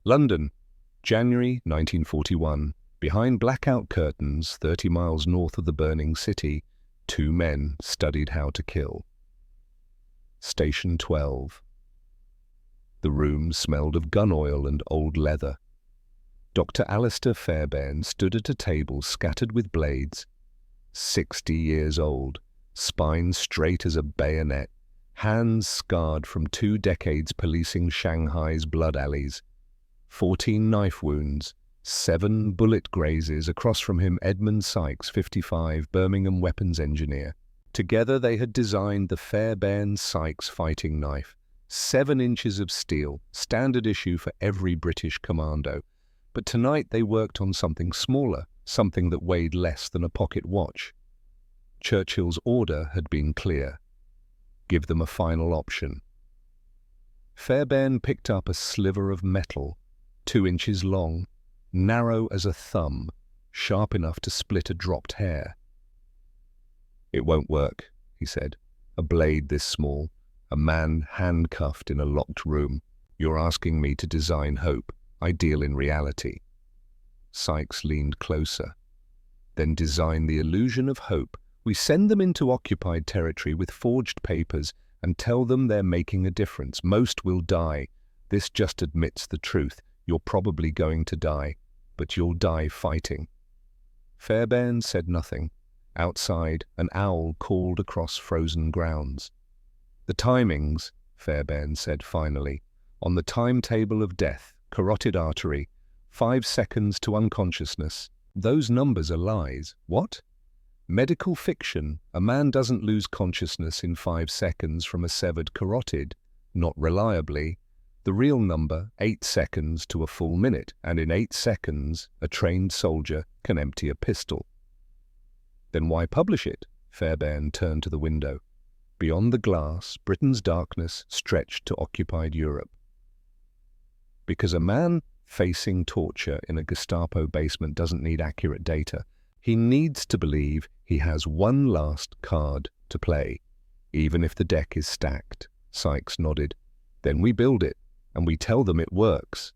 London, January 1941. Behind blackout curtains, 30 miles north of the burning city, two men studied how to kill. Station 12. The room smelled of gun oil and old leather. Dr. Alistair Fairbairn stood at a table scattered with blades. 60 years old, spine straight as a bayonet, hands scarred from 2 decades policing Shanghai's blood alleys. 14 knife wounds, 7 bullet grazes. Across from him, Edmund Sykes, 55, Birmingham weapons engineer. Together they had designed the Fairbairn-Sykes fighting knife. 7 inches of steel, standard issue for every British commando. But tonight they worked on something smaller, something that weighed less than a pocket watch. Churchill's order had been clear. Give them a final option. Fairbairn picked up a sliver of metal, 2 inches long, narrow as a thumb, sharp enough to split a dropped hair. "It won't work," he said. "A blade this small, a man handcuffed in a locked room. You're asking me to design hope. I deal in reality." Sykes leaned closer. "Then design the illusion of hope. We send them into occupied territory with forged papers and tell them they're making a difference. Most will die. This just admits the truth. You're probably going to die, but you'll die fighting." Fairbairn said nothing. Outside, an owl called across frozen grounds. "The timings," Fairbairn said finally, "on the timetable of death, carotid artery, 5 seconds to unconsciousness. Those numbers are lies." "What?" "Medical fiction. A man doesn't lose consciousness in 5 seconds from a severed carotid. Not reliably. The real number, 8 seconds to a full minute, and in 8 seconds, a trained soldier can empty a pistol." "Then why publish it?" Fairbairn turned to the window. Beyond the glass, Britain's darkness stretched to occupied Europe. "Because a man facing torture in a Gestapo basement doesn't need accurate data. He needs to believe he has one last card to play, even if the deck is stacked." Sykes nodded. "Then we build it, and we tell them it works."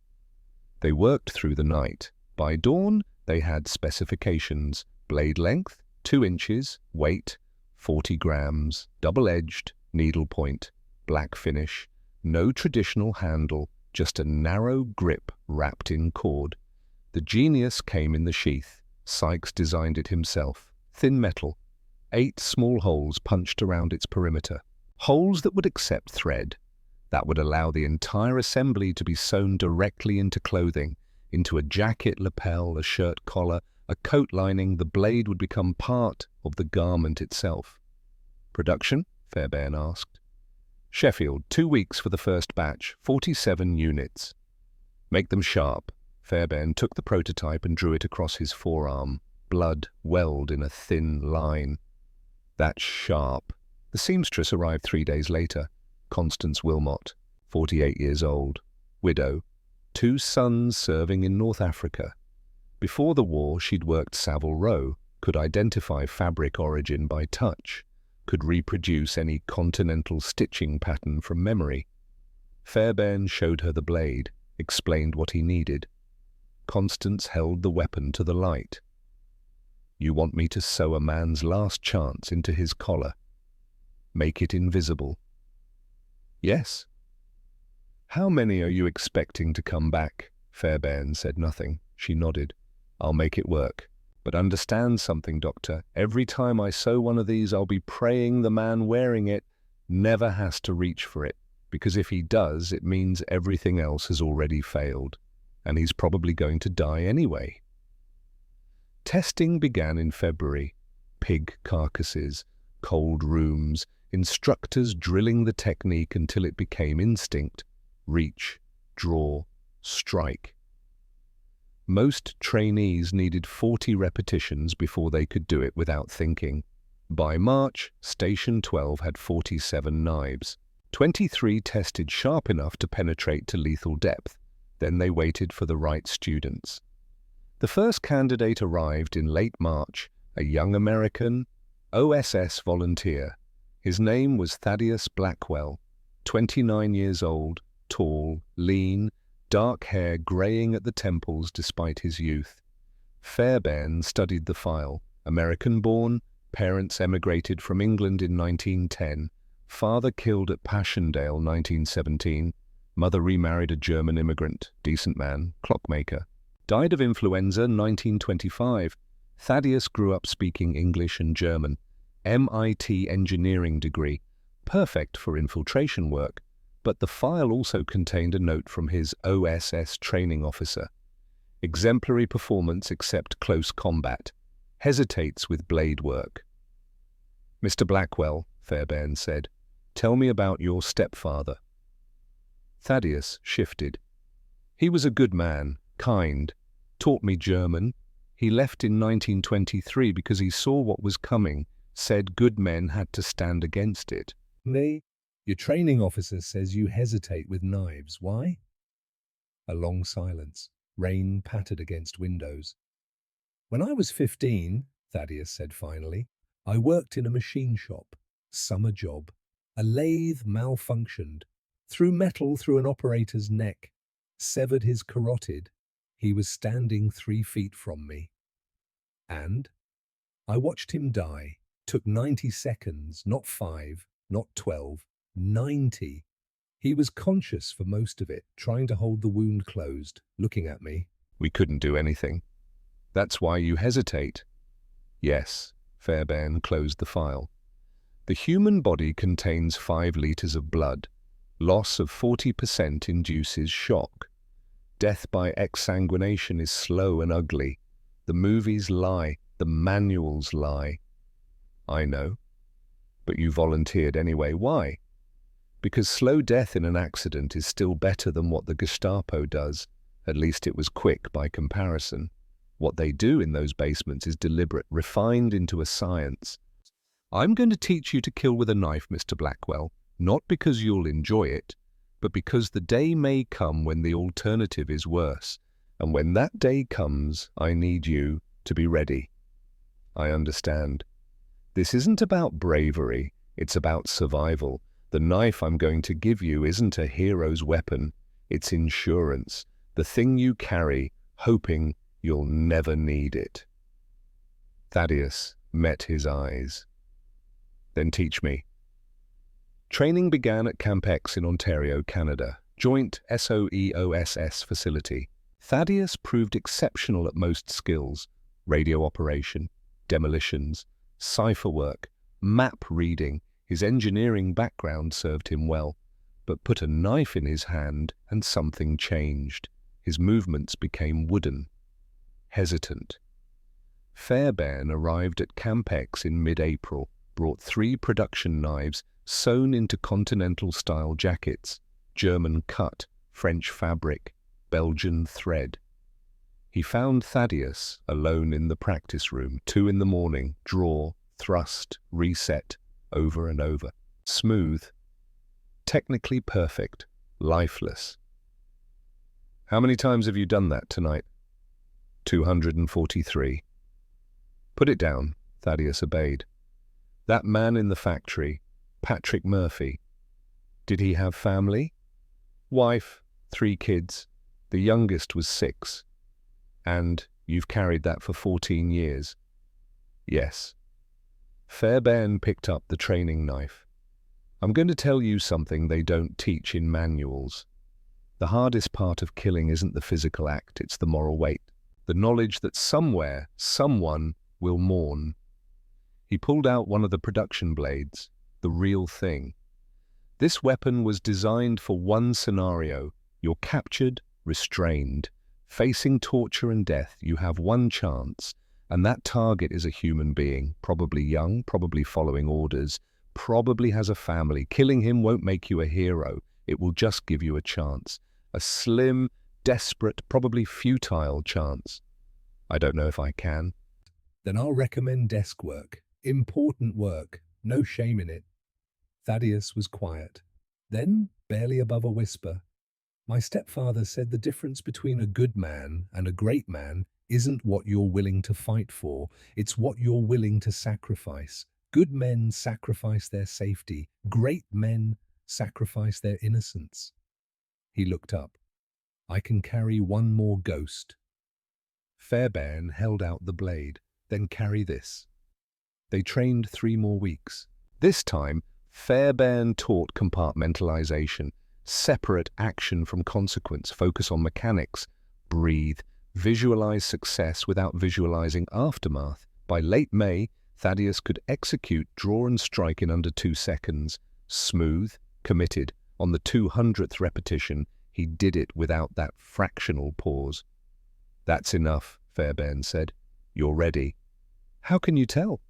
They worked through the night. By dawn, they had specifications: blade length, 2 inches, weight, 40 grams, double-edged, needlepoint, black finish, no traditional handle, just a narrow grip wrapped in cord. The genius came in the sheath. Sykes designed it himself. Thin metal, 8 small holes punched around its perimeter. Holes that would accept thread. That would allow the entire assembly to be sewn directly into clothing, into a jacket lapel, a shirt collar, a coat lining. The blade would become part of the garment itself. "Production?" Fairbairn asked. "Sheffield, 2 weeks for the first batch, 47 units. Make them sharp." Fairbairn took the prototype and drew it across his forearm. Blood welled in a thin line. "That's sharp." The seamstress arrived 3 days later. Constance Wilmot, 48 years old, widow, 2 sons serving in North Africa. Before the war, she'd worked Savile Row, could identify fabric origin by touch, could reproduce any continental stitching pattern from memory. Fairbairn showed her the blade, explained what he needed. Constance held the weapon to the light. "You want me to sew a man's last chance into his collar? Make it invisible?" "Yes." "How many are you expecting to come back?" Fairbairn said nothing. She nodded. "I'll make it work. But understand something, Doctor. Every time I sew one of these, I'll be praying the man wearing it never has to reach for it, because if he does, it means everything else has already failed, and he's probably going to die anyway." Testing began in February. Pig carcasses, cold rooms, instructors drilling the technique until it became instinct. Reach, draw, strike. Most trainees needed 40 repetitions before they could do it without thinking. By March, Station 12 had 47 knives. 23 tested sharp enough to penetrate to lethal depth. Then they waited for the right students. The first candidate arrived in late March, a young American OSS volunteer. His name was Thaddeus Blackwell, 29 years old, tall, lean, dark hair graying at the temples despite his youth. Fairbairn studied the file. American-born, parents emigrated from England in 1910, father killed at Passchendaele 1917, mother remarried a German immigrant, decent man, clockmaker. Died of influenza 1925. Thaddeus grew up speaking English and German. MIT engineering degree, perfect for infiltration work, but the file also contained a note from his OSS training officer. Exemplary performance except close combat. Hesitates with blade work. "Mr. Blackwell," Fairbairn said, "tell me about your stepfather." Thaddeus shifted. "He was a good man, kind, taught me German. He left in 1923 because he saw what was coming, said good men had to stand against it." Your training officer says you hesitate with knives. Why?" A long silence. Rain pattered against windows. "When I was 15, Thaddeus said finally, I worked in a machine shop. Summer job. A lathe malfunctioned. Threw metal through an operator's neck. Severed his carotid. He was standing 3 feet from me. And I watched him die. Took 90 seconds, not 5, not 12, 90. He was conscious for most of it, trying to hold the wound closed, looking at me. We couldn't do anything. That's why you hesitate. Yes, Fairbairn closed the file. The human body contains 5 liters of blood. Loss of 40% induces shock. Death by exsanguination is slow and ugly. The movies lie, the manuals lie. I know. But you volunteered anyway. Why? Because slow death in an accident is still better than what the Gestapo does. At least it was quick by comparison. What they do in those basements is deliberate, refined into a science. I'm going to teach you to kill with a knife, Mr. Blackwell, not because you'll enjoy it, but because the day may come when the alternative is worse. And when that day comes, I need you to be ready. I understand. This isn't about bravery, it's about survival. The knife I'm going to give you isn't a hero's weapon, it's insurance, the thing you carry, hoping you'll never need it. Thaddeus met his eyes. Then teach me. Training began at Camp X in Ontario, Canada, joint SOE-OSS facility. Thaddeus proved exceptional at most skills: radio operation, demolitions, cipher work, map reading. His engineering background served him well, but put a knife in his hand and something changed. His movements became wooden, hesitant. Fairbairn arrived at Camp X in mid-April, brought 3 production knives sewn into continental-style jackets, German cut, French fabric, Belgian thread. He found Thaddeus alone in the practice room, 2 in the morning, draw, thrust, reset, over and over. Smooth, technically perfect, lifeless. How many times have you done that tonight? 243. Put it down, Thaddeus obeyed. That man in the factory, Patrick Murphy, did he have family? Wife, 3 kids, the youngest was 6. And you've carried that for 14 years. Yes. Fairbairn picked up the training knife. I'm going to tell you something they don't teach in manuals. The hardest part of killing isn't the physical act, it's the moral weight. The knowledge that somewhere, someone will mourn. He pulled out one of the production blades, the real thing. This weapon was designed for one scenario. You're captured, restrained, facing torture and death. You have one chance. And that target is a human being, probably young, probably following orders, probably has a family. Killing him won't make you a hero. It will just give you a chance. A slim, desperate, probably futile chance. I don't know if I can. Then I'll recommend desk work. Important work. No shame in it. Thaddeus was quiet. Then, barely above a whisper, my stepfather said the difference between a good man and a great man isn't what you're willing to fight for, it's what you're willing to sacrifice. Good men sacrifice their safety. Great men sacrifice their innocence. He looked up. I can carry one more ghost. Fairbairn held out the blade. Then carry this. They trained 3 more weeks. This time, Fairbairn taught compartmentalization, separate action from consequence, focus on mechanics, breathe, visualize success without visualizing aftermath. By late May, Thaddeus could execute draw and strike in under 2 seconds. Smooth, committed. On the 200th repetition, he did it without that fractional pause. "That's enough," Fairbairn said. "You're ready." "How can you tell?"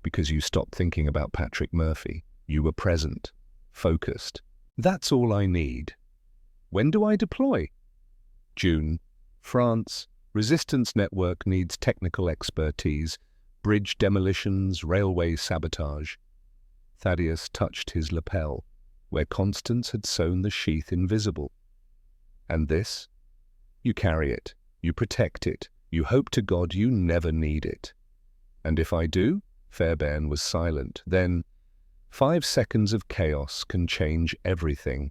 "Because you stopped thinking about Patrick Murphy. You were present, focused. That's all I need." "When do I deploy?" "June. France. Resistance network needs technical expertise. Bridge demolitions, railway sabotage." Thaddeus touched his lapel, where Constance had sewn the sheath invisible. "And this? You carry it. You protect it. You hope to God you never need it." "And if I do?" Fairbairn was silent. Then, 5 seconds of chaos can change everything.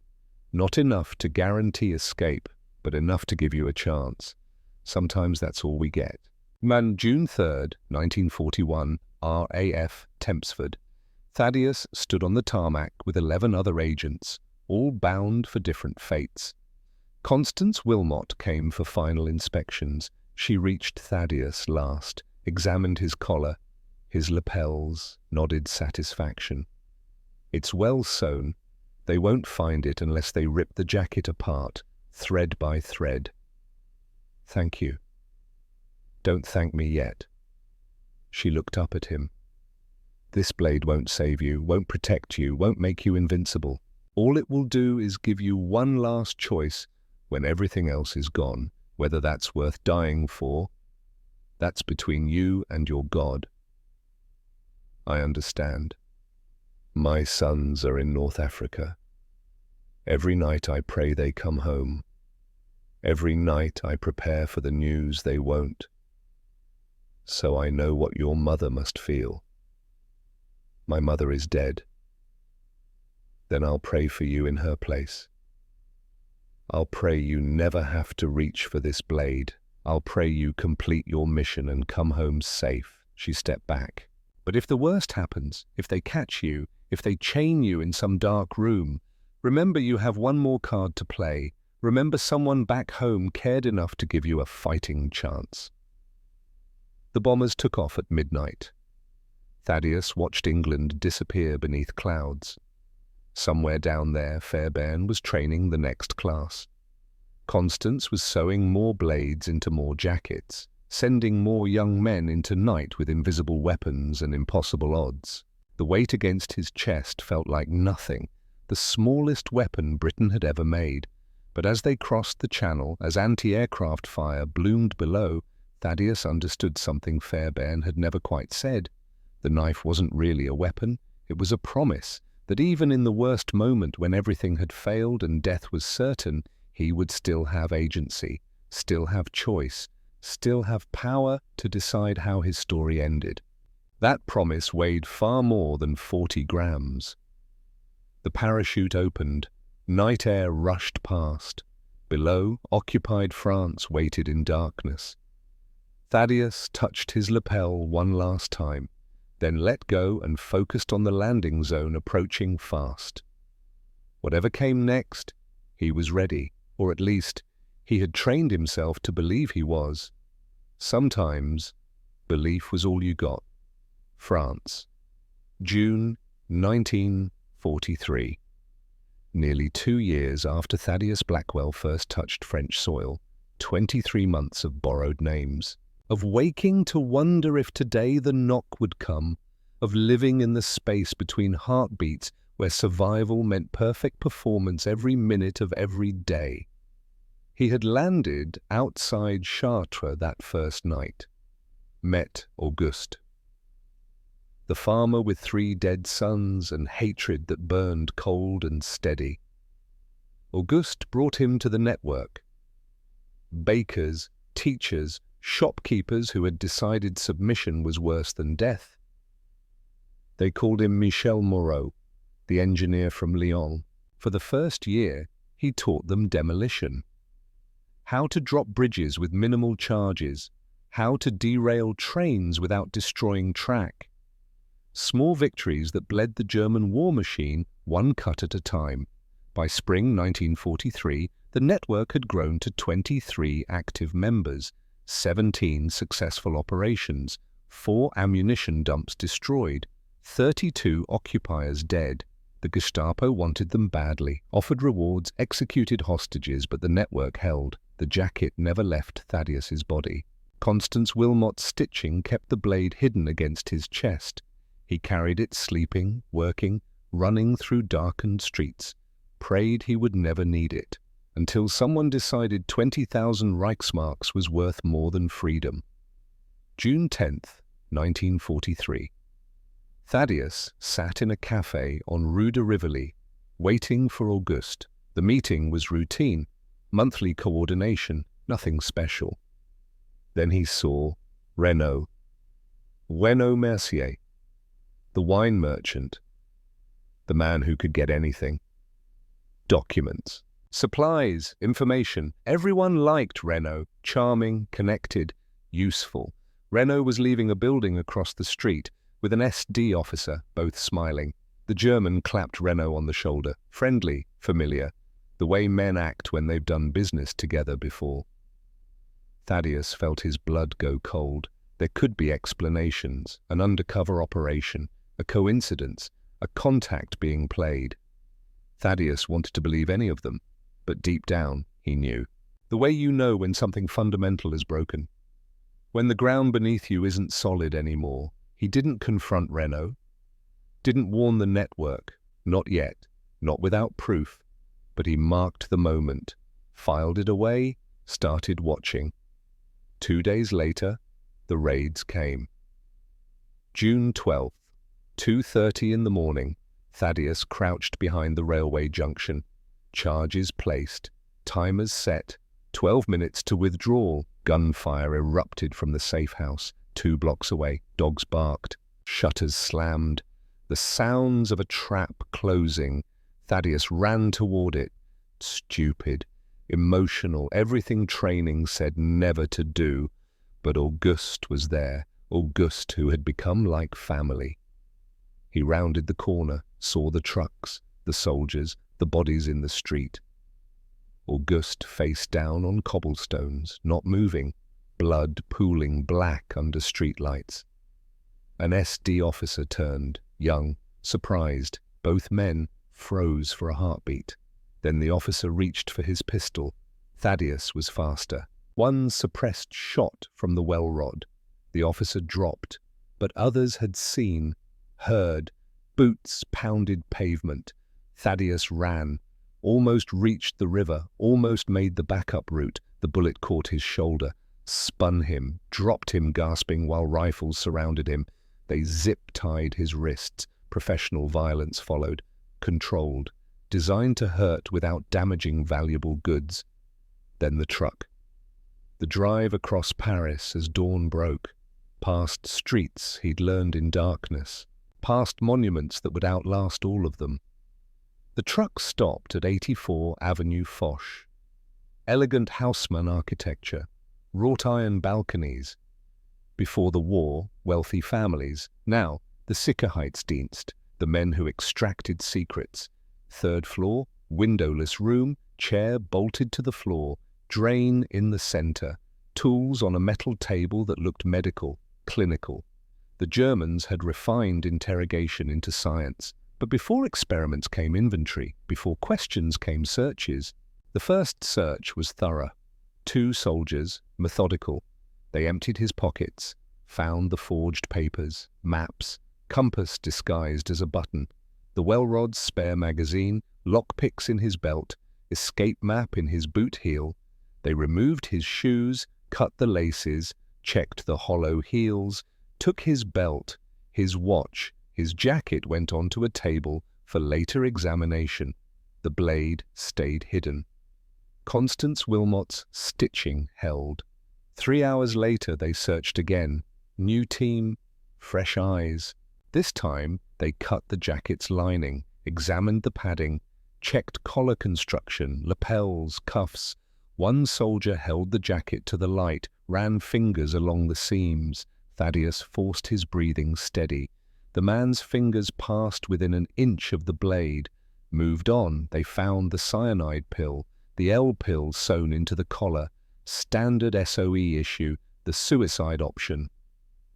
Not enough to guarantee escape, but enough to give you a chance. Sometimes that's all we get. June 3rd, 1941, RAF, Tempsford. Thaddeus stood on the tarmac with 11 other agents, all bound for different fates. Constance Wilmot came for final inspections. She reached Thaddeus last, examined his collar, his lapels, nodded satisfaction. "It's well sewn. They won't find it unless they rip the jacket apart, thread by thread." "Thank you." "Don't thank me yet." She looked up at him. "This blade won't save you, won't protect you, won't make you invincible. All it will do is give you one last choice when everything else is gone, whether that's worth dying for. That's between you and your God." "I understand. My sons are in North Africa. Every night I pray they come home. Every night I prepare for the news they won't. So I know what your mother must feel. My mother is dead. Then I'll pray for you in her place. I'll pray you never have to reach for this blade. I'll pray you complete your mission and come home safe." She stepped back. "But if the worst happens, if they catch you, if they chain you in some dark room, remember you have one more card to play. Remember someone back home cared enough to give you a fighting chance." The bombers took off at midnight. Thaddeus watched England disappear beneath clouds. Somewhere down there, Fairbairn was training the next class. Constance was sewing more blades into more jackets, sending more young men into night with invisible weapons and impossible odds. The weight against his chest felt like nothing, the smallest weapon Britain had ever made. But as they crossed the channel, as anti-aircraft fire bloomed below, Thaddeus understood something Fairbairn had never quite said. The knife wasn't really a weapon, it was a promise that even in the worst moment when everything had failed and death was certain, he would still have agency, still have choice, still have power to decide how his story ended. That promise weighed far more than 40 grams. The parachute opened. Night air rushed past. Below, occupied France waited in darkness. Thaddeus touched his lapel one last time, then let go and focused on the landing zone approaching fast. Whatever came next, he was ready, or at least, he had trained himself to believe he was. Sometimes, belief was all you got. France. June 1943. Nearly 2 years after Thaddeus Blackwell first touched French soil, 23 months of borrowed names, of waking to wonder if today the knock would come, of living in the space between heartbeats where survival meant perfect performance every minute of every day. He had landed outside Chartres that first night, met Auguste. The farmer with 3 dead sons and hatred that burned cold and steady. Auguste brought him to the network. Bakers, teachers, shopkeepers who had decided submission was worse than death. They called him Michel Moreau, the engineer from Lyon. For the first year, he taught them demolition. how to drop bridges with minimal charges, how to derail trains without destroying track. Small victories that bled the German war machine one cut at a time. By spring 1943, the network had grown to 23 active members, 17 successful operations, 4 ammunition dumps destroyed, 32 occupiers dead. The Gestapo wanted them badly, offered rewards, executed hostages, but the network held. The jacket never left Thaddeus's body. Constance Wilmot's stitching kept the blade hidden against his chest. He carried it sleeping, working, running through darkened streets, prayed he would never need it, until someone decided 20,000 Reichsmarks was worth more than freedom. June 10th, 1943. Thaddeus sat in a café on Rue de Rivoli, waiting for Auguste. The meeting was routine, monthly coordination, nothing special. Then he saw Renaud Mercier, the wine merchant, the man who could get anything. Documents, supplies, information. Everyone liked Renaud, charming, connected, useful. Renaud was leaving a building across the street with an SD officer, both smiling. The German clapped Renaud on the shoulder, friendly, familiar, the way men act when they've done business together before. Thaddeus felt his blood go cold. There could be explanations, an undercover operation, a coincidence, a contact being played. Thaddeus wanted to believe any of them, but deep down, he knew. The way you know when something fundamental is broken. When the ground beneath you isn't solid anymore. He didn't confront Renaud, didn't warn the network, not yet, not without proof, but he marked the moment, filed it away, started watching. 2 days later, the raids came. June 12th, 2:30 in the morning, Thaddeus crouched behind the railway junction. Charges placed, timers set, 12 minutes to withdrawal. Gunfire erupted from the safe house. 2 blocks away, dogs barked, shutters slammed. The sounds of a trap closing. Thaddeus ran toward it. Stupid, emotional, everything training said never to do. But Auguste was there, Auguste who had become like family. He rounded the corner, saw the trucks, the soldiers, the bodies in the street. Auguste face down on cobblestones, not moving, blood pooling black under streetlights. An SD officer turned, young, surprised. Both men froze for a heartbeat. Then the officer reached for his pistol. Thaddeus was faster. One suppressed shot from the well rod. The officer dropped, but others had seen, heard. Boots pounded pavement. Thaddeus ran, almost reached the river, almost made the backup route. The bullet caught his shoulder, spun him, dropped him gasping while rifles surrounded him. They zip-tied his wrists. Professional violence followed, controlled, designed to hurt without damaging valuable goods. Then the truck. The drive across Paris as dawn broke, past streets he'd learned in darkness, past monuments that would outlast all of them. The truck stopped at 84 Avenue Foch. Elegant Haussmann architecture, wrought iron balconies. Before the war, wealthy families. Now, the Sicherheitsdienst, the men who extracted secrets. 3rd floor, windowless room, chair bolted to the floor, drain in the center, tools on a metal table that looked medical, clinical. The Germans had refined interrogation into science, but before experiments came inventory, before questions came searches. The first search was thorough. 2 soldiers, methodical. They emptied his pockets, found the forged papers, maps, compass disguised as a button, the well-rod's spare magazine, lockpicks in his belt, escape map in his boot heel. They removed his shoes, cut the laces, checked the hollow heels, took his belt, his watch, his jacket went onto a table for later examination. The blade stayed hidden. Constance Wilmot's stitching held. 3 hours later they searched again. New team, fresh eyes. This time they cut the jacket's lining, examined the padding, checked collar construction, lapels, cuffs. One soldier held the jacket to the light, ran fingers along the seams. Thaddeus forced his breathing steady. The man's fingers passed within an inch of the blade. Moved on, they found the cyanide pill, the L pill sewn into the collar. Standard SOE issue, the suicide option.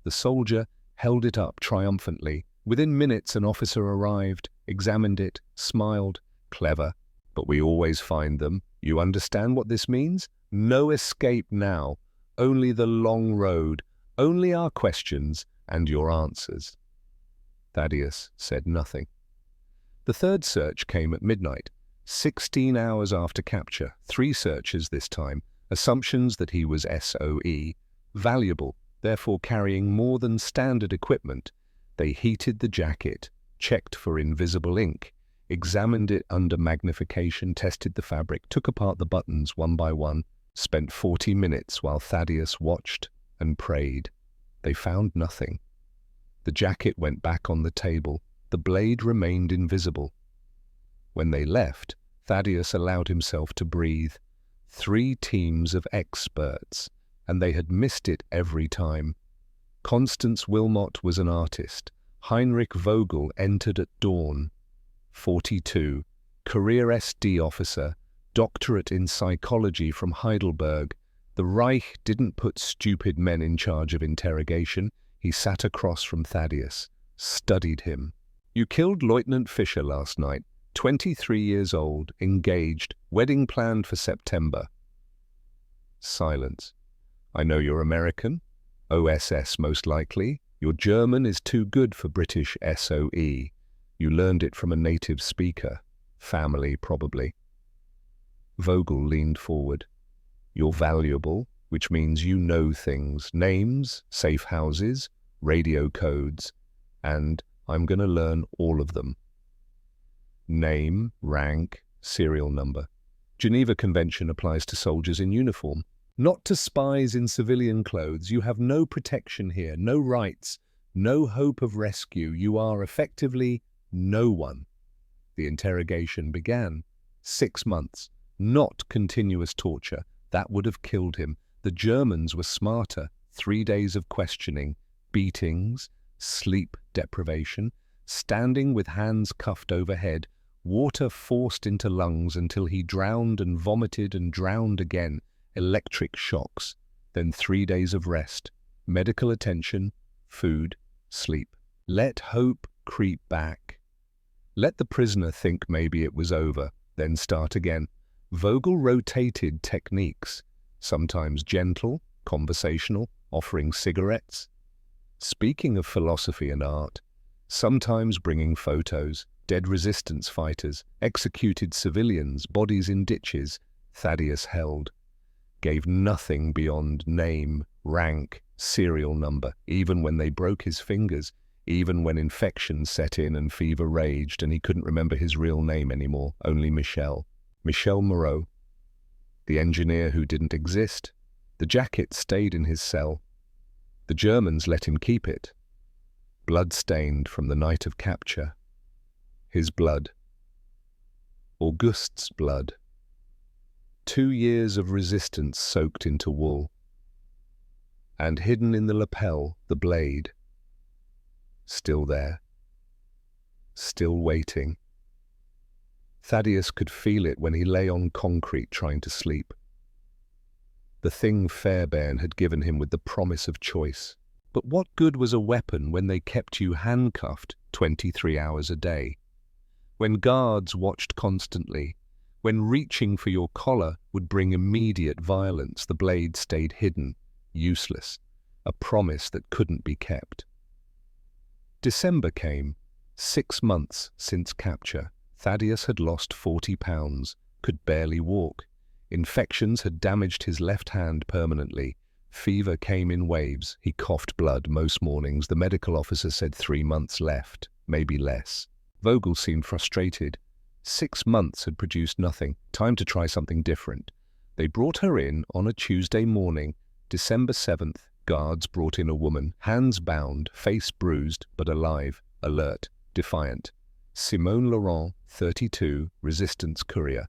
The soldier held it up triumphantly. Within minutes, an officer arrived, examined it, smiled. Clever. But we always find them. You understand what this means? No escape now. Only the long road. Only our questions and your answers. Thaddeus said nothing. The third search came at midnight, 16 hours after capture. 3 searches this time. Assumptions that he was SOE. Valuable, therefore carrying more than standard equipment. They heated the jacket, checked for invisible ink, examined it under magnification, tested the fabric, took apart the buttons one by one, spent 40 minutes while Thaddeus watched and prayed. They found nothing. The jacket went back on the table. The blade remained invisible. When they left, Thaddeus allowed himself to breathe. 3 teams of experts, and they had missed it every time. Constance Wilmot was an artist. Heinrich Vogel entered at dawn. 42, career SD officer, doctorate in psychology from Heidelberg. The Reich didn't put stupid men in charge of interrogation. He sat across from Thaddeus, studied him. You killed Lieutenant Fisher last night, 23 years old, engaged, wedding planned for September. Silence. I know you're American. OSS most likely. Your German is too good for British SOE. You learned it from a native speaker. Family, probably. Vogel leaned forward. You're valuable, which means you know things. Names, safe houses, radio codes, and I'm going to learn all of them. Name, rank, serial number. Geneva Convention applies to soldiers in uniform. Not to spies in civilian clothes. You have no protection here, no rights, no hope of rescue. You are effectively no one. The interrogation began. 6 months. Not continuous torture. That would have killed him. The Germans were smarter. 3 days of questioning, beatings, sleep deprivation, standing with hands cuffed overhead, water forced into lungs until he drowned and vomited and drowned again. Electric shocks, then 3 days of rest, medical attention, food, sleep. Let hope creep back. Let the prisoner think maybe it was over, then start again. Vogel rotated techniques, sometimes gentle, conversational, offering cigarettes. Speaking of philosophy and art, sometimes bringing photos, dead resistance fighters, executed civilians, bodies in ditches. Thaddeus held. Gave nothing beyond name, rank, serial number, even when they broke his fingers, even when infection set in and fever raged and he couldn't remember his real name anymore, only Michel. Michel Moreau. The engineer who didn't exist. The jacket stayed in his cell. The Germans let him keep it. Blood-stained from the night of capture. His blood. Auguste's blood. 2 years of resistance soaked into wool. And hidden in the lapel, the blade. Still there. Still waiting. Thaddeus could feel it when he lay on concrete trying to sleep. The thing Fairbairn had given him with the promise of choice. But what good was a weapon when they kept you handcuffed 23 hours a day? When guards watched constantly, when reaching for your collar would bring immediate violence, the blade stayed hidden, useless, a promise that couldn't be kept. December came. 6 months since capture. Thaddeus had lost 40 pounds, could barely walk. Infections had damaged his left hand permanently. Fever came in waves. He coughed blood most mornings. The medical officer said 3 months left, maybe less. Vogel seemed frustrated. 6 months had produced nothing. Time to try something different. They brought her in on a Tuesday morning, December 7th. Guards brought in a woman, hands bound, face bruised, but alive, alert, defiant. Simone Laurent, 32, resistance courier.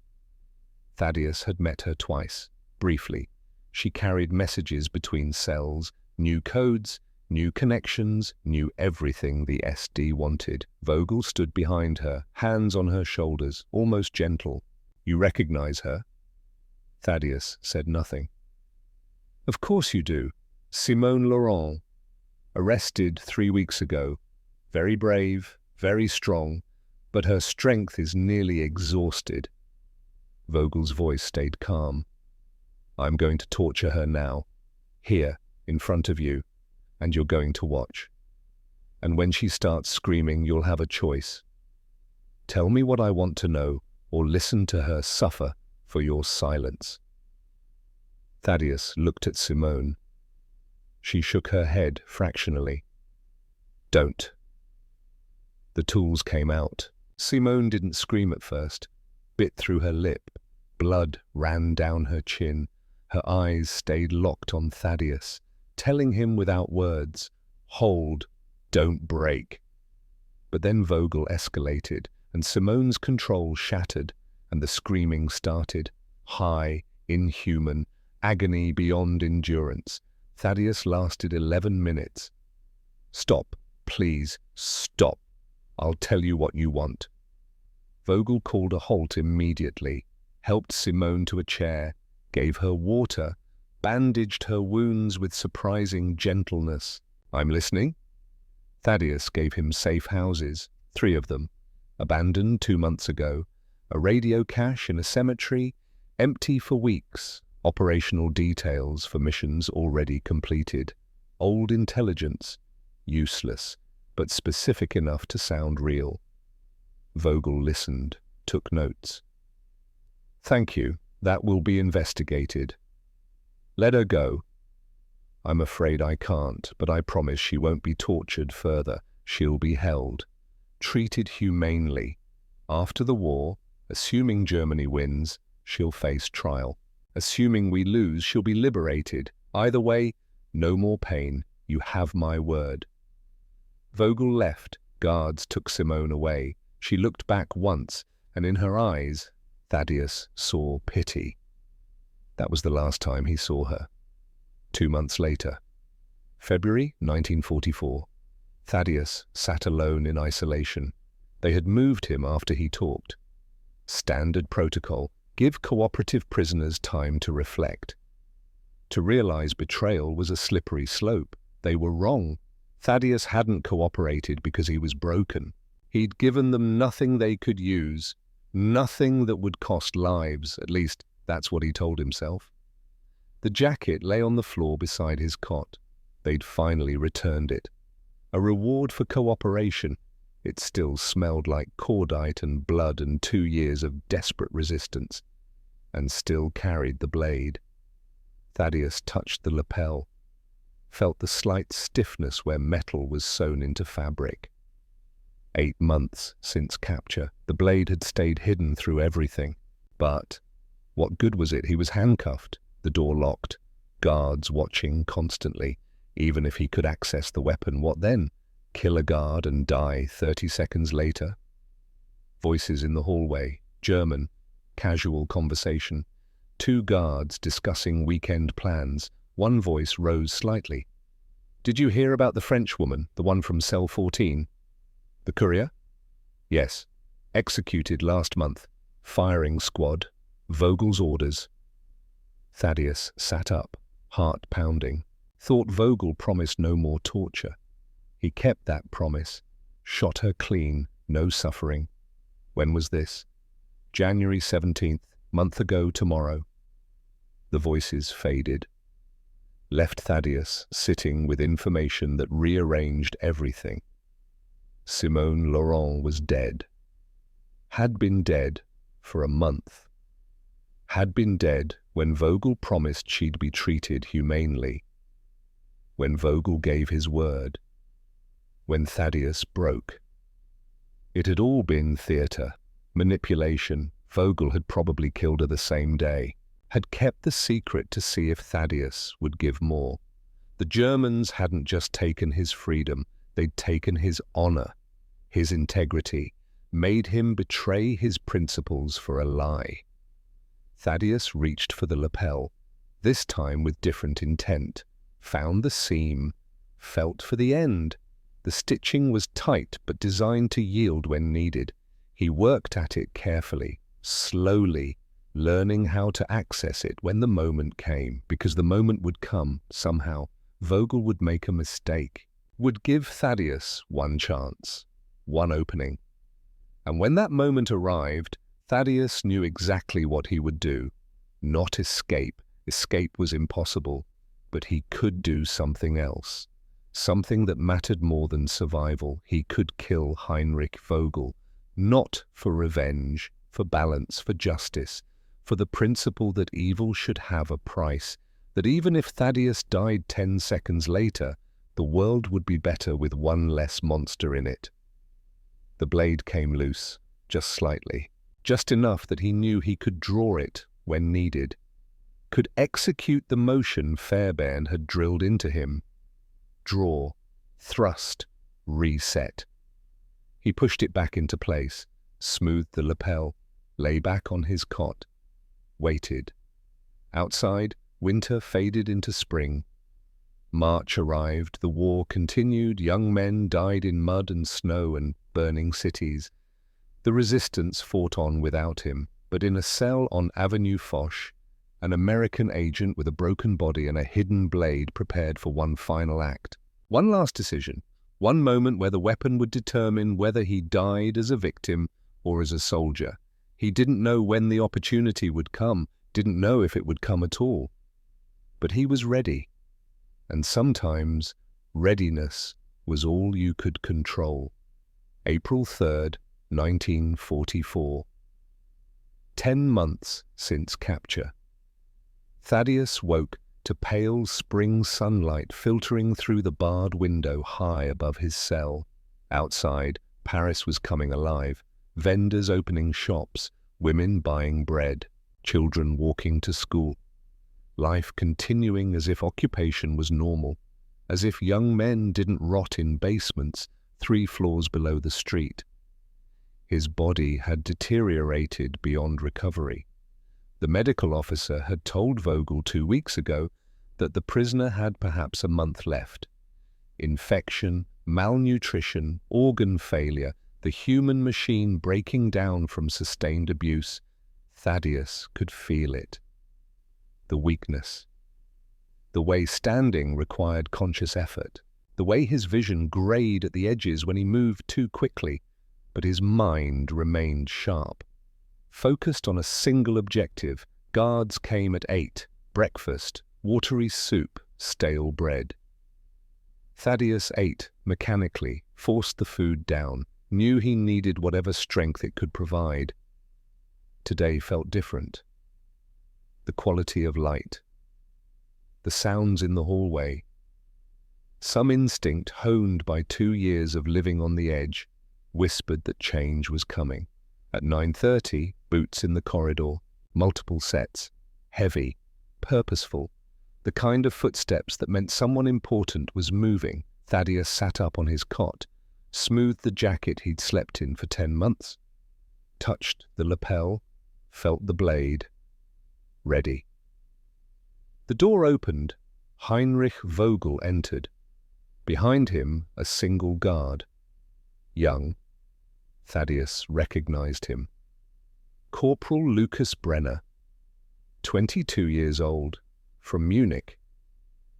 Thaddeus had met her twice. Briefly, she carried messages between cells, new codes, new connections, knew everything the SD wanted. Vogel stood behind her, hands on her shoulders, almost gentle. "You recognize her?" Thaddeus said nothing. "Of course you do. Simone Laurent. Arrested 3 weeks ago. Very brave, very strong, but her strength is nearly exhausted." Vogel's voice stayed calm. "I'm going to torture her now, here, in front of you, and you're going to watch. And when she starts screaming, you'll have a choice. Tell me what I want to know, or listen to her suffer for your silence." Thaddeus looked at Simone. She shook her head fractionally. "Don't." The tools came out. Simone didn't scream at first, bit through her lip. Blood ran down her chin. Her eyes stayed locked on Thaddeus, telling him without words, "Hold, don't break." But then Vogel escalated, and Simone's control shattered, and the screaming started. High, inhuman, agony beyond endurance. Thaddeus lasted 11 minutes. "Stop, please, stop. I'll tell you what you want." Vogel called a halt immediately, helped Simone to a chair, gave her water, bandaged her wounds with surprising gentleness. "I'm listening." Thaddeus gave him safe houses, 3 of them, abandoned 2 months ago, a radio cache in a cemetery, empty for weeks, operational details for missions already completed, old intelligence, useless, but specific enough to sound real. Vogel listened, took notes. "Thank you, that will be investigated. Let her go." "I'm afraid I can't, but I promise she won't be tortured further. She'll be held, treated humanely. After the war, assuming Germany wins, she'll face trial. Assuming we lose, she'll be liberated. Either way, no more pain. You have my word." Vogel left. Guards took Simone away. She looked back once, and in her eyes, Thaddeus saw pity. That was the last time he saw her. 2 months later, February 1944, Thaddeus sat alone in isolation. They had moved him after he talked. Standard protocol: give cooperative prisoners time to reflect. To realize betrayal was a slippery slope. They were wrong. Thaddeus hadn't cooperated because he was broken. He'd given them nothing they could use, nothing that would cost lives, at least that's what he told himself. The jacket lay on the floor beside his cot. They'd finally returned it. A reward for cooperation. It still smelled like cordite and blood and 2 years of desperate resistance, and still carried the blade. Thaddeus touched the lapel, felt the slight stiffness where metal was sewn into fabric. 8 months since capture, the blade had stayed hidden through everything. But what good was it? He was handcuffed, the door locked, guards watching constantly. Even if he could access the weapon, what then? Kill a guard and die 30 seconds later? Voices in the hallway, German, casual conversation. 2 guards discussing weekend plans. One voice rose slightly. "Did you hear about the French woman, the one from cell 14? The courier?" "Yes. Executed last month. Firing squad. Vogel's orders." Thaddeus sat up, heart pounding. Thought Vogel promised no more torture. He kept that promise. Shot her clean, no suffering. When was this? January 17th, month ago tomorrow. The voices faded. Left Thaddeus sitting with information that rearranged everything. Simone Laurent was dead. Had been dead for a month. Had been dead when Vogel promised she'd be treated humanely. When Vogel gave his word. When Thaddeus broke. It had all been theater, manipulation. Vogel had probably killed her the same day. Had kept the secret to see if Thaddeus would give more. The Germans hadn't just taken his freedom, they'd taken his honor, his integrity, made him betray his principles for a lie. Thaddeus reached for the lapel, this time with different intent. Found the seam, felt for the end. The stitching was tight but designed to yield when needed. He worked at it carefully, slowly, learning how to access it when the moment came, because the moment would come somehow. Vogel would make a mistake, would give Thaddeus one chance, one opening. And when that moment arrived, Thaddeus knew exactly what he would do. Not escape. Escape was impossible, but he could do something else. Something that mattered more than survival. He could kill Heinrich Vogel, not for revenge, for balance, for justice, for the principle that evil should have a price, that even if Thaddeus died 10 seconds later, the world would be better with one less monster in it. The blade came loose, just slightly, just enough that he knew he could draw it when needed, could execute the motion Fairbairn had drilled into him. Draw, thrust, reset. He pushed it back into place, smoothed the lapel, lay back on his cot, waited. Outside, winter faded into spring. March arrived, the war continued, young men died in mud and snow and burning cities. The resistance fought on without him, but in a cell on Avenue Foch, an American agent with a broken body and a hidden blade prepared for one final act. One last decision, one moment where the weapon would determine whether he died as a victim or as a soldier. He didn't know when the opportunity would come, didn't know if it would come at all. But he was ready. And sometimes readiness was all you could control. April 3rd, 1944. 10 months since capture. Thaddeus woke to pale spring sunlight filtering through the barred window high above his cell. Outside, Paris was coming alive. Vendors opening shops, women buying bread, children walking to school. Life continuing as if occupation was normal, as if young men didn't rot in basements 3 floors below the street. His body had deteriorated beyond recovery. The medical officer had told Vogel 2 weeks ago that the prisoner had perhaps a month left. Infection, malnutrition, organ failure, the human machine breaking down from sustained abuse. Thaddeus could feel it. The weakness. The way standing required conscious effort. The way his vision grayed at the edges when he moved too quickly, but his mind remained sharp. Focused on a single objective, guards came at 8, breakfast, watery soup, stale bread. Thaddeus ate mechanically, forced the food down, knew he needed whatever strength it could provide. Today felt different. The quality of light. The sounds in the hallway. Some instinct honed by 2 years of living on the edge whispered that change was coming. At 9:30, boots in the corridor, multiple sets, heavy, purposeful, the kind of footsteps that meant someone important was moving. Thaddeus sat up on his cot, smoothed the jacket he'd slept in for 10 months, touched the lapel, felt the blade, ready. The door opened. Heinrich Vogel entered. Behind him, a single guard. Young. Thaddeus recognized him. Corporal Lucas Brenner, 22 years old, from Munich,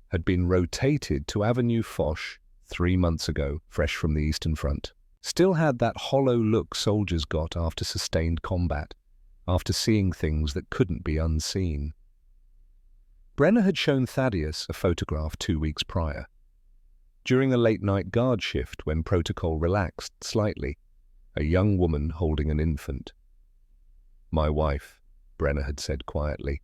had been rotated to Avenue Foch 3 months ago, fresh from the Eastern Front. Still had that hollow look soldiers got after sustained combat, after seeing things that couldn't be unseen. Brenner had shown Thaddeus a photograph 2 weeks prior, during a late-night guard shift when protocol relaxed slightly, a young woman holding an infant. "My wife," Brenner had said quietly.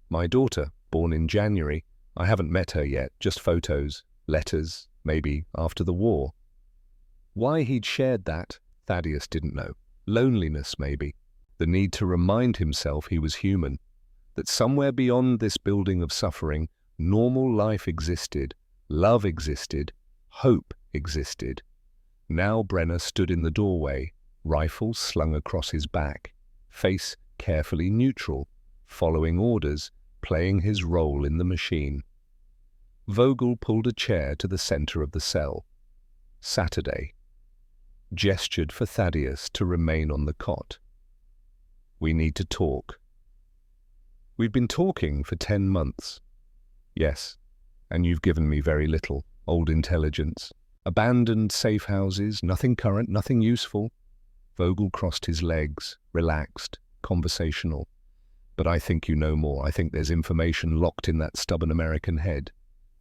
"My daughter, born in January. I haven't met her yet, just photos, letters, maybe after the war." Why he'd shared that, Thaddeus didn't know. Loneliness, maybe. The need to remind himself he was human, that somewhere beyond this building of suffering, normal life existed, love existed, hope existed. Now Brenner stood in the doorway, rifle slung across his back, face carefully neutral, following orders, playing his role in the machine. Vogel pulled a chair to the center of the cell. Saturday. Gestured for Thaddeus to remain on the cot. We need to talk. We've been talking for 10 months. Yes, and you've given me very little. Old intelligence. Abandoned safe houses, nothing current, nothing useful. Vogel crossed his legs, relaxed, conversational. But I think you know more. I think there's information locked in that stubborn American head.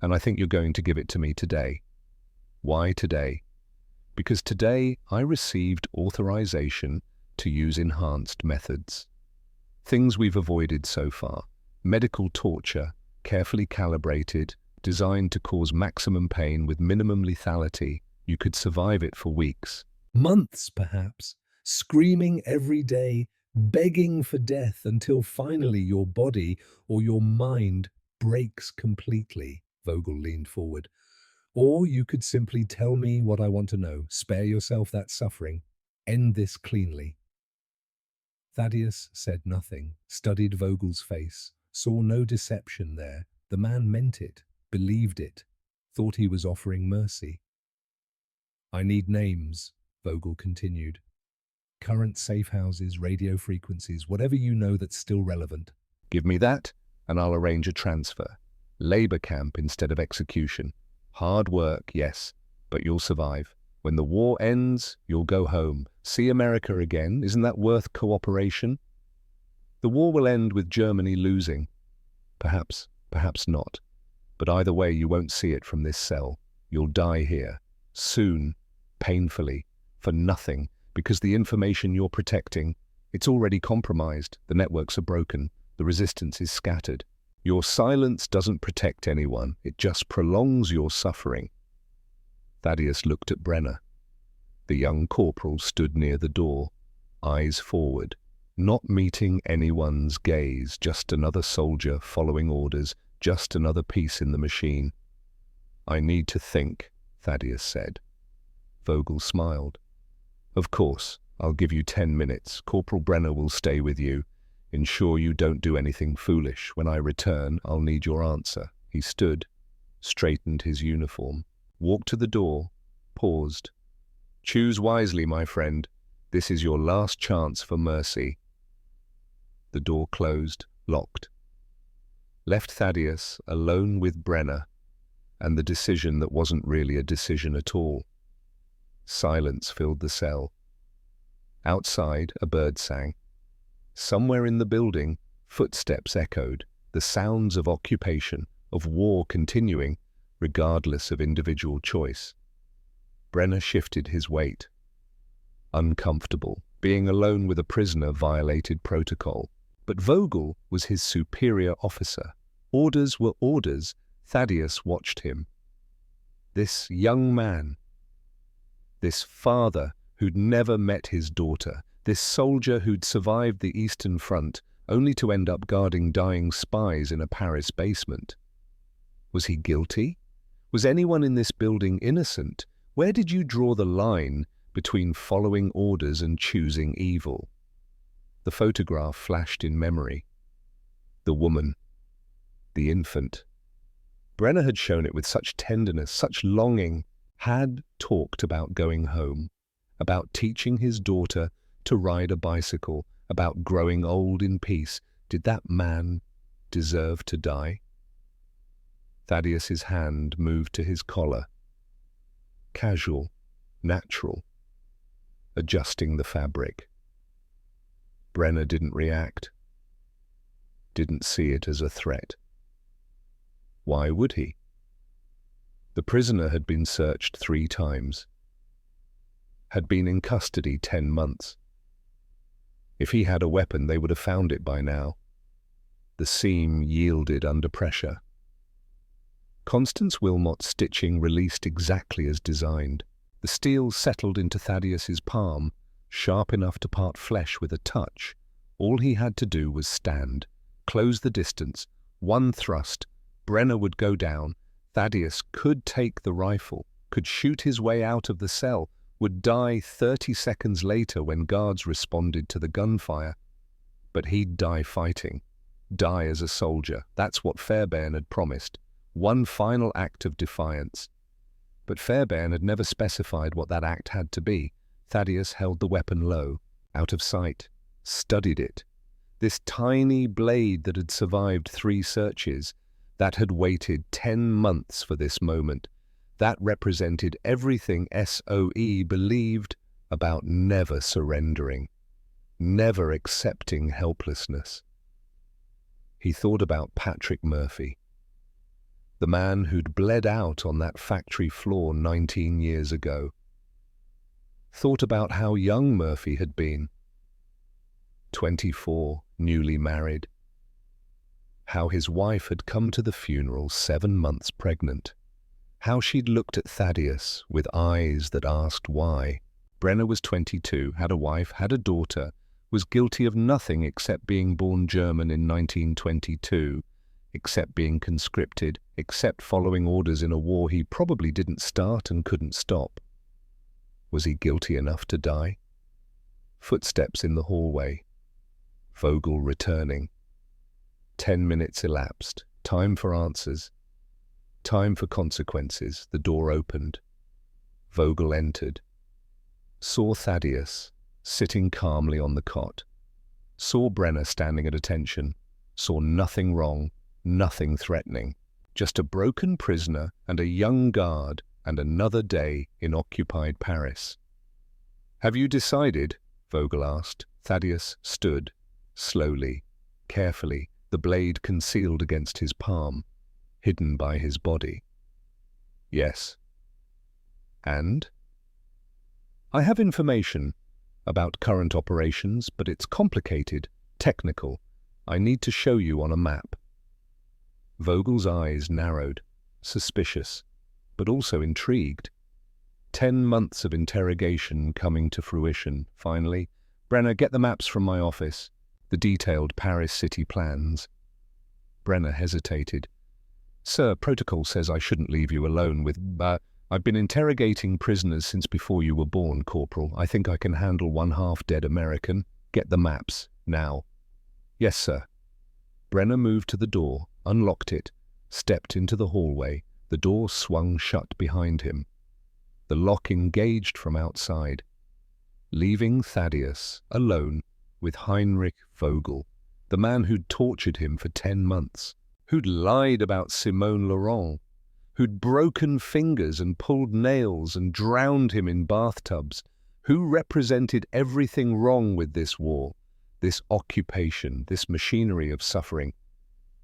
And I think you're going to give it to me today. Why today? Because today I received authorization to use enhanced methods. Things we've avoided so far. Medical torture, carefully calibrated, designed to cause maximum pain with minimum lethality. You could survive it for weeks. Months, perhaps, screaming every day, begging for death until finally your body or your mind breaks completely. Vogel leaned forward. Or you could simply tell me what I want to know, spare yourself that suffering, end this cleanly. Thaddeus said nothing, studied Vogel's face, saw no deception there. The man meant it, believed it, thought he was offering mercy. I need names, Vogel continued. Current safe houses, radio frequencies, whatever you know that's still relevant. Give me that, and I'll arrange a transfer. Labor camp instead of execution. Hard work, yes, but you'll survive. When the war ends, you'll go home. See America again. Isn't that worth cooperation? The war will end with Germany losing. Perhaps, perhaps not. But either way, you won't see it from this cell. You'll die here. Soon. Painfully. For nothing. Because the information you're protecting, it's already compromised. The networks are broken. The resistance is scattered. Your silence doesn't protect anyone. It just prolongs your suffering. Thaddeus looked at Brenner. The young corporal stood near the door, eyes forward, not meeting anyone's gaze, just another soldier following orders, just another piece in the machine. I need to think, Thaddeus said. Vogel smiled. Of course, I'll give you 10 minutes. Corporal Brenner will stay with you. Ensure you don't do anything foolish. When I return, I'll need your answer. He stood, straightened his uniform, walked to the door, paused. Choose wisely, my friend. This is your last chance for mercy. The door closed, locked. Left Thaddeus alone with Brenner and the decision that wasn't really a decision at all. Silence filled the cell. Outside, a bird sang. Somewhere in the building, footsteps echoed, the sounds of occupation, of war continuing, regardless of individual choice. Brenner shifted his weight. Uncomfortable, being alone with a prisoner violated protocol. But Vogel was his superior officer. Orders were orders. Thaddeus watched him. This young man, this father who'd never met his daughter, this soldier who'd survived the Eastern Front only to end up guarding dying spies in a Paris basement. Was he guilty? Was anyone in this building innocent? Where did you draw the line between following orders and choosing evil? The photograph flashed in memory. The woman. The infant. Brenner had shown it with such tenderness, such longing, had talked about going home, about teaching his daughter to ride a bicycle, about growing old in peace. Did that man deserve to die? Thaddeus's hand moved to his collar. Casual, natural, adjusting the fabric. Brenner didn't react, didn't see it as a threat. Why would he? The prisoner had been searched 3 times, had been in custody 10 months. If he had a weapon, they would have found it by now. The seam yielded under pressure. Constance Wilmot's stitching released exactly as designed. The steel settled into Thaddeus's palm, sharp enough to part flesh with a touch. All he had to do was stand, close the distance, one thrust. Brenner would go down. Thaddeus could take the rifle, could shoot his way out of the cell, would die 30 seconds later when guards responded to the gunfire. But he'd die fighting. Die as a soldier. That's what Fairbairn had promised. One final act of defiance. But Fairbairn had never specified what that act had to be. Thaddeus held the weapon low, out of sight, studied it. This tiny blade that had survived 3 searches, that had waited 10 months for this moment, that represented everything SOE believed about never surrendering, never accepting helplessness. He thought about Patrick Murphy, the man who'd bled out on that factory floor 19 years ago. Thought about how young Murphy had been, 24, newly married. How his wife had come to the funeral 7 months pregnant. How she'd looked at Thaddeus with eyes that asked why. Brenner was 22, had a wife, had a daughter, was guilty of nothing except being born German in 1922, except being conscripted, except following orders in a war he probably didn't start and couldn't stop. Was he guilty enough to die? Footsteps in the hallway. Vogel returning. 10 minutes elapsed. Time for answers. Time for consequences. The door opened. Vogel entered. Saw Thaddeus, sitting calmly on the cot. Saw Brenner standing at attention. Saw nothing wrong, nothing threatening. Just a broken prisoner and a young guard and another day in occupied Paris. "Have you decided?" Vogel asked. Thaddeus stood, slowly, carefully, the blade concealed against his palm, hidden by his body. "Yes." "And?" "I have information about current operations, but it's complicated, technical. I need to show you on a map." Vogel's eyes narrowed, suspicious, but also intrigued. 10 months of interrogation coming to fruition, finally. "Brenner, get the maps from my office. The detailed Paris city plans." Brenner hesitated. "Sir, protocol says I shouldn't leave you alone with... I've been interrogating prisoners since before you were born, Corporal. I think I can handle one half-dead American. Get the maps, now." "Yes, sir." Brenner moved to the door, unlocked it, stepped into the hallway. The door swung shut behind him. The lock engaged from outside, leaving Thaddeus alone with Heinrich Vogel, the man who'd tortured him for 10 months, who'd lied about Simone Laurent, who'd broken fingers and pulled nails and drowned him in bathtubs, who represented everything wrong with this war, this occupation, this machinery of suffering.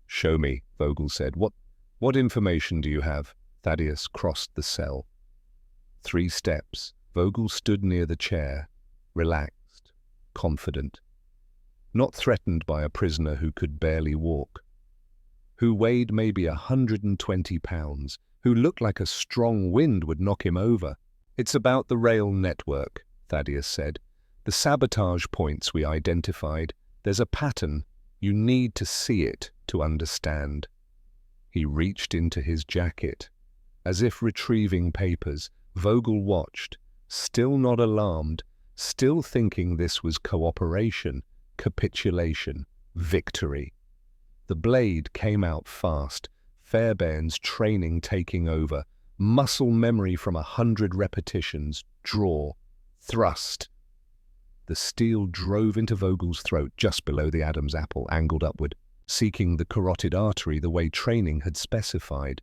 "Show me," Vogel said. What information do you have?" Thaddeus crossed the cell. 3 steps. Vogel stood near the chair, relaxed, confident. Not threatened by a prisoner who could barely walk, who weighed maybe 120 pounds, who looked like a strong wind would knock him over. "It's about the rail network," Thaddeus said. "The sabotage points we identified. There's a pattern. You need to see it to understand." He reached into his jacket. As if retrieving papers, Vogel watched, still not alarmed, still thinking this was cooperation, capitulation, victory. The blade came out fast, Fairbairn's training taking over, muscle memory from 100 repetitions, draw, thrust. The steel drove into Vogel's throat just below the Adam's apple, angled upward, seeking the carotid artery the way training had specified.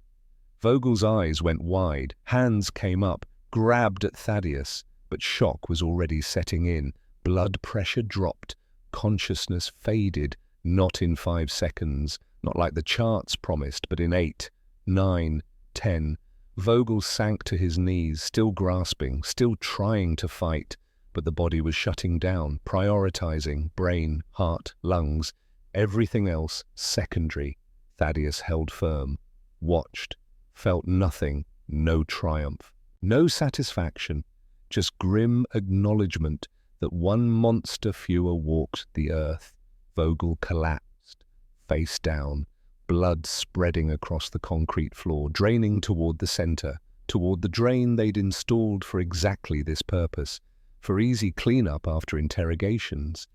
Vogel's eyes went wide, hands came up, grabbed at Thaddeus, but shock was already setting in. Blood pressure dropped, consciousness faded, not in 5 seconds, not like the charts promised, but in 8, 9, 10. Vogel sank to his knees, still grasping, still trying to fight, but the body was shutting down, prioritizing brain, heart, lungs, everything else secondary. Thaddeus held firm, watched, felt nothing, no triumph, no satisfaction, just grim acknowledgement that one monster fewer walked the earth. Vogel collapsed, face down, blood spreading across the concrete floor, draining toward the center, toward the drain they'd installed for exactly this purpose, for easy cleanup after interrogations.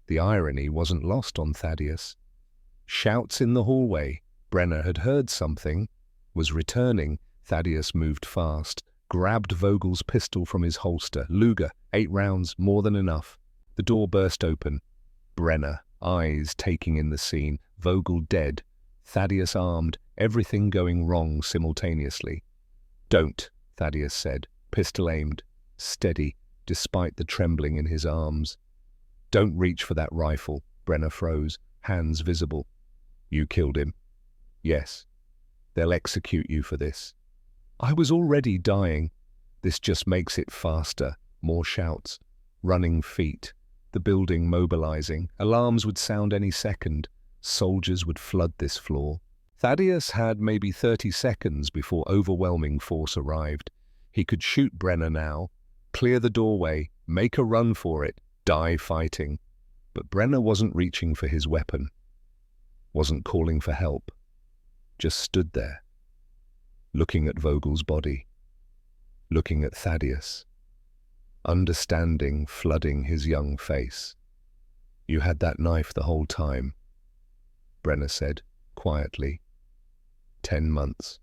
The irony wasn't lost on Thaddeus. Shouts in the hallway. Brenner had heard something, was returning. Thaddeus moved fast, grabbed Vogel's pistol from his holster. Luger, 8 rounds, more than enough. The door burst open. Brenner, eyes taking in the scene. Vogel dead. Thaddeus armed, everything going wrong simultaneously. "Don't," Thaddeus said, pistol aimed, steady, despite the trembling in his arms. "Don't reach for that rifle." Brenner froze, hands visible. "You killed him." "Yes. They'll execute you for this." "I was already dying." "This just makes it faster." More shouts. Running feet. The building mobilizing. Alarms would sound any second. Soldiers would flood this floor. Thaddeus had maybe 30 seconds before overwhelming force arrived. He could shoot Brenner now, clear the doorway, make a run for it, die fighting. But Brenner wasn't reaching for his weapon, wasn't calling for help, just stood there, looking at Vogel's body, looking at Thaddeus, understanding flooding his young face. "You had that knife the whole time," Brenner said, quietly. 10 months.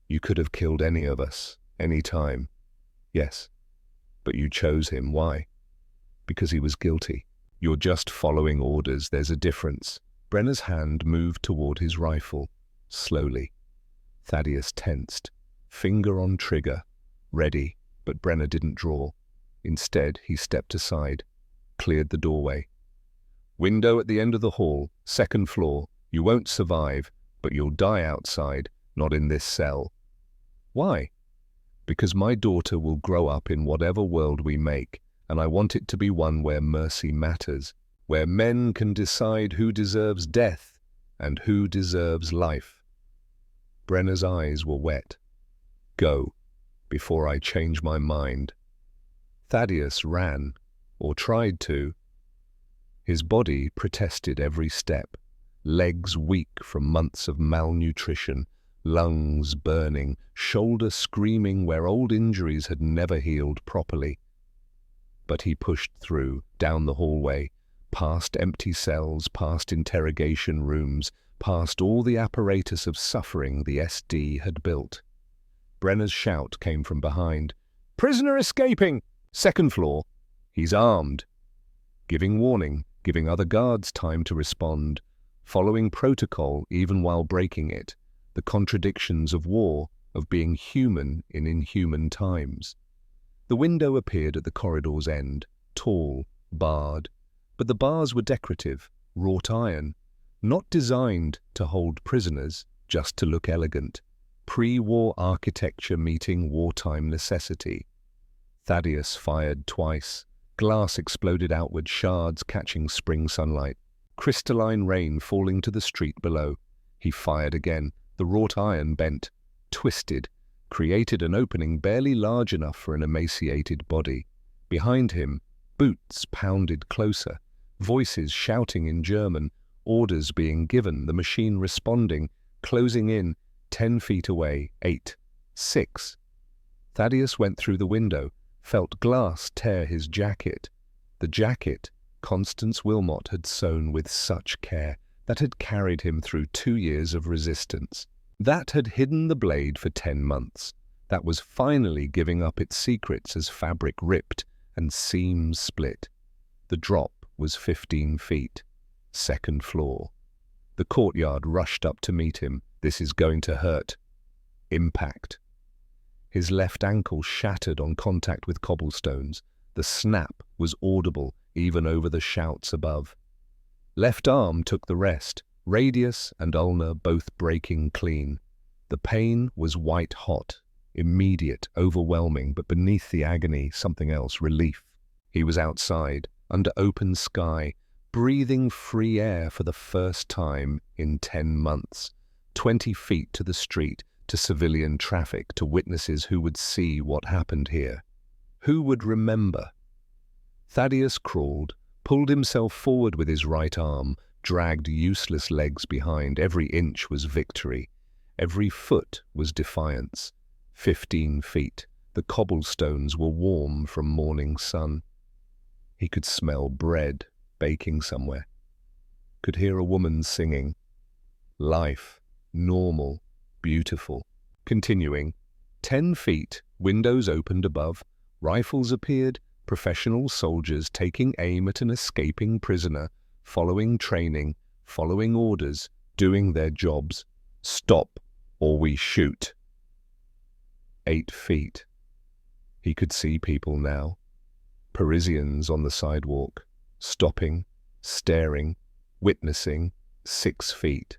You could have killed any of us, any time. Yes, but you chose him. Why? Because he was guilty. You're just following orders. There's a difference. Brenner's hand moved toward his rifle, slowly. Thaddeus tensed, finger on trigger, ready, but Brenner didn't draw. Instead, he stepped aside, cleared the doorway. "Window at the end of the hall, 2nd floor. You won't survive, but you'll die outside, not in this cell." "Why?" "Because my daughter will grow up in whatever world we make, and I want it to be one where mercy matters, where men can decide who deserves death and who deserves life." Brenner's eyes were wet. "Go, before I change my mind." Thaddeus ran, or tried to. His body protested every step, legs weak from months of malnutrition, lungs burning, shoulder screaming where old injuries had never healed properly. But he pushed through, down the hallway, past empty cells, past interrogation rooms, past all the apparatus of suffering the SD had built. Brenner's shout came from behind. "Prisoner escaping! 2nd floor. He's armed." Giving warning, giving other guards time to respond, following protocol even while breaking it, the contradictions of war, of being human in inhuman times. The window appeared at the corridor's end, tall, barred, but the bars were decorative, wrought iron, not designed to hold prisoners, just to look elegant. Pre-war architecture meeting wartime necessity. Thaddeus fired twice. Glass exploded outward, shards catching spring sunlight. Crystalline rain falling to the street below. He fired again. The wrought iron bent, twisted, created an opening barely large enough for an emaciated body. Behind him, boots pounded closer, voices shouting in German, orders being given, the machine responding, closing in, 10 feet away, 8, 6. Thaddeus went through the window, felt glass tear his jacket. The jacket Constance Wilmot had sewn with such care, that had carried him through 2 years of resistance. That had hidden the blade for 10 months. That was finally giving up its secrets as fabric ripped and seams split. The drop was 15 feet. 2nd floor. The courtyard rushed up to meet him. "This is going to hurt." Impact. His left ankle shattered on contact with cobblestones. The snap was audible even over the shouts above. Left arm took the rest, radius and ulnar both breaking clean. The pain was white-hot, immediate, overwhelming, but beneath the agony, something else, relief. He was outside, under open sky, breathing free air for the first time in 10 months. 20 feet to the street, to civilian traffic, to witnesses who would see what happened here. Who would remember? Thaddeus crawled, pulled himself forward with his right arm, dragged useless legs behind. Every inch was victory. Every foot was defiance. 15 feet. The cobblestones were warm from morning sun. He could smell bread baking somewhere. could hear a woman singing. Life, normal, beautiful. Continuing, 10 feet, windows opened above, rifles appeared, professional soldiers taking aim at an escaping prisoner, following training, following orders, doing their jobs. Stop, or we shoot. 8 feet. He could see people now. Parisians on the sidewalk, stopping, staring, witnessing. 6 feet.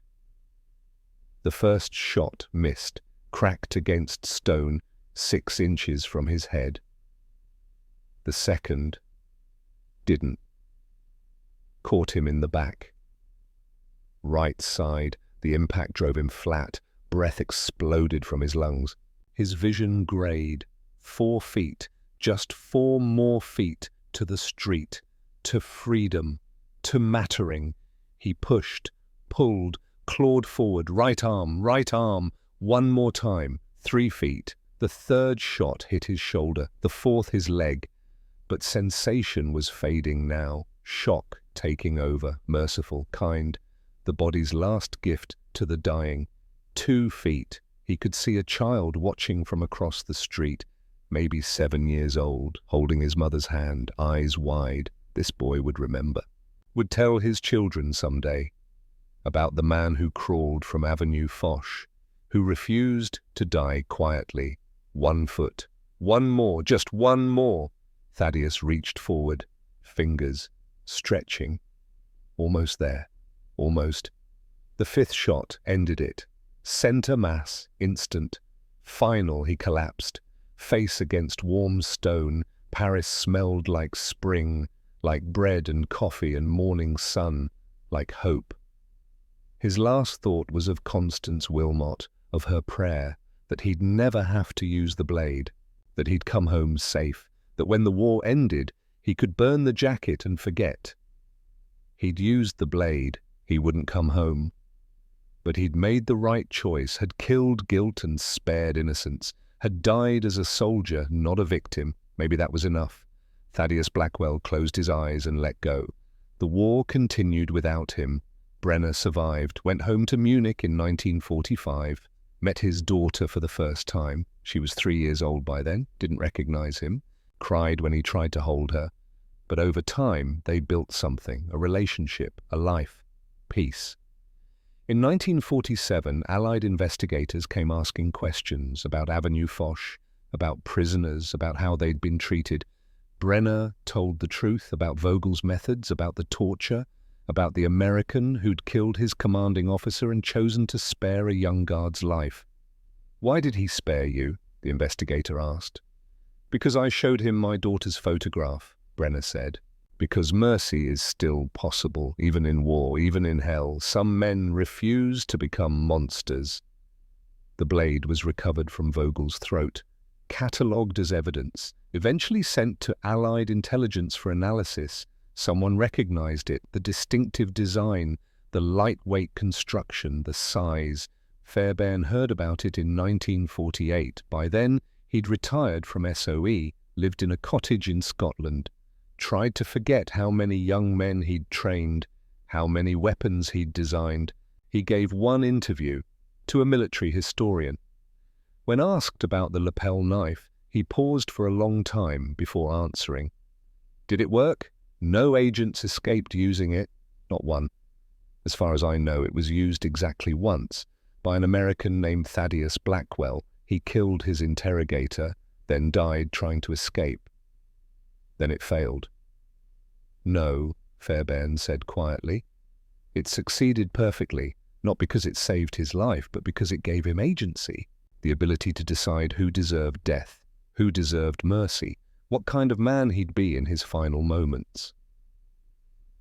The first shot missed, cracked against stone, 6 inches from his head. The second didn't. Caught him in the back. Right side, the impact drove him flat, breath exploded from his lungs. His vision grayed. 4 feet, just 4 more feet to the street, to freedom, to mattering. He pushed, pulled, clawed forward, right arm, 1 more time, 3 feet. The third shot hit his shoulder, the fourth his leg. But sensation was fading now, shock taking over, merciful, kind, the body's last gift to the dying. 2 feet. He could see a child watching from across the street, maybe 7 years old, holding his mother's hand, eyes wide. This boy would remember. Would tell his children someday about the man who crawled from Avenue Foch, who refused to die quietly. 1 foot. 1 more, just 1 more. Thaddeus reached forward, fingers stretching. Almost there. Almost. The 5th shot ended it. Center mass, instant. Final, he collapsed. Face against warm stone. Paris smelled like spring, like bread and coffee and morning sun, like hope. His last thought was of Constance Wilmot, of her prayer, that he'd never have to use the blade, that he'd come home safe, that when the war ended, he could burn the jacket and forget. He'd used the blade, he wouldn't come home. But he'd made the right choice, had killed guilt and spared innocence, had died as a soldier, not a victim. Maybe that was enough. Thaddeus Blackwell closed his eyes and let go. The war continued without him. Brenner survived, went home to Munich in 1945, met his daughter for the first time. She was 3 years old by then, didn't recognize him, cried when he tried to hold her. But over time, they built something, a relationship, a life, peace. In 1947, Allied investigators came asking questions about Avenue Foch, about prisoners, about how they'd been treated. Brenner told the truth about Vogel's methods, about the torture, about the American who'd killed his commanding officer and chosen to spare a young guard's life. "Why did he spare you?" the investigator asked. "Because I showed him my daughter's photograph," Brenner said. "Because mercy is still possible, even in war, even in hell. Some men refuse to become monsters." The blade was recovered from Vogel's throat, catalogued as evidence, eventually sent to Allied intelligence for analysis. Someone recognized it, the distinctive design, the lightweight construction, the size. Fairbairn heard about it in 1948. By then, he'd retired from SOE, lived in a cottage in Scotland, tried to forget how many young men he'd trained, how many weapons he'd designed. He gave one interview to a military historian. When asked about the lapel knife, he paused for a long time before answering. "Did it work? No agents escaped using it. Not one. As far as I know, it was used exactly once by an American named Thaddeus Blackwell. He killed his interrogator, then died trying to escape. Then it failed." "No," Fairbairn said quietly. "It succeeded perfectly, not because it saved his life, but because it gave him agency, the ability to decide who deserved death, who deserved mercy, what kind of man he'd be in his final moments."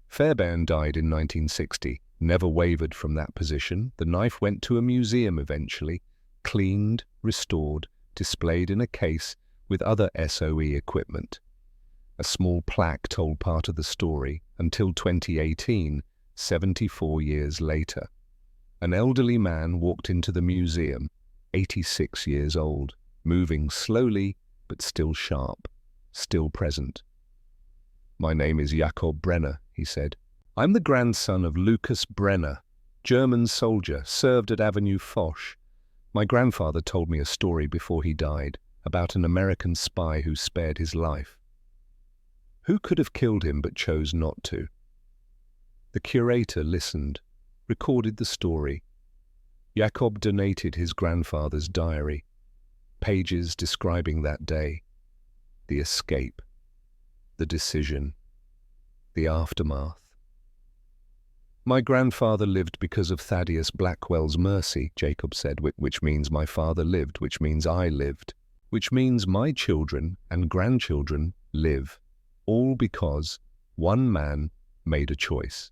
Fairbairn died in 1960, never wavered from that position. The knife went to a museum eventually, cleaned, restored, displayed in a case with other SOE equipment. A small plaque told part of the story until 2018, 74 years later. An elderly man walked into the museum, 86 years old, moving slowly but still sharp, still present. "My name is Jakob Brenner," he said. I'm the grandson of Lucas Brenner, German soldier, served at Avenue Foch. My grandfather told me a story before he died about an American spy who spared his life. Who could have killed him but chose not to? The curator listened, recorded the story. Jakob donated his grandfather's diary, pages describing that day, the escape, the decision, the aftermath. My grandfather lived because of Thaddeus Blackwell's mercy, Jacob said, which means my father lived, which means I lived, which means my children and grandchildren live, all because one man made a choice,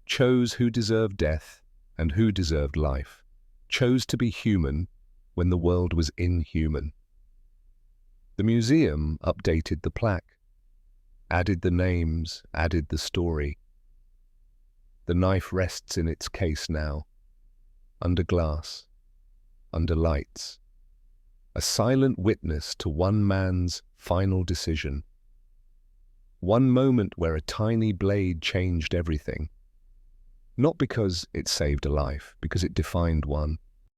chose who deserved death and who deserved life, chose to be human when the world was inhuman. The museum updated the plaque, added the names, added the story. The knife rests in its case now, under glass, under lights, a silent witness to one man's final decision. One moment where a tiny blade changed everything. Not because it saved a life, because it defined one.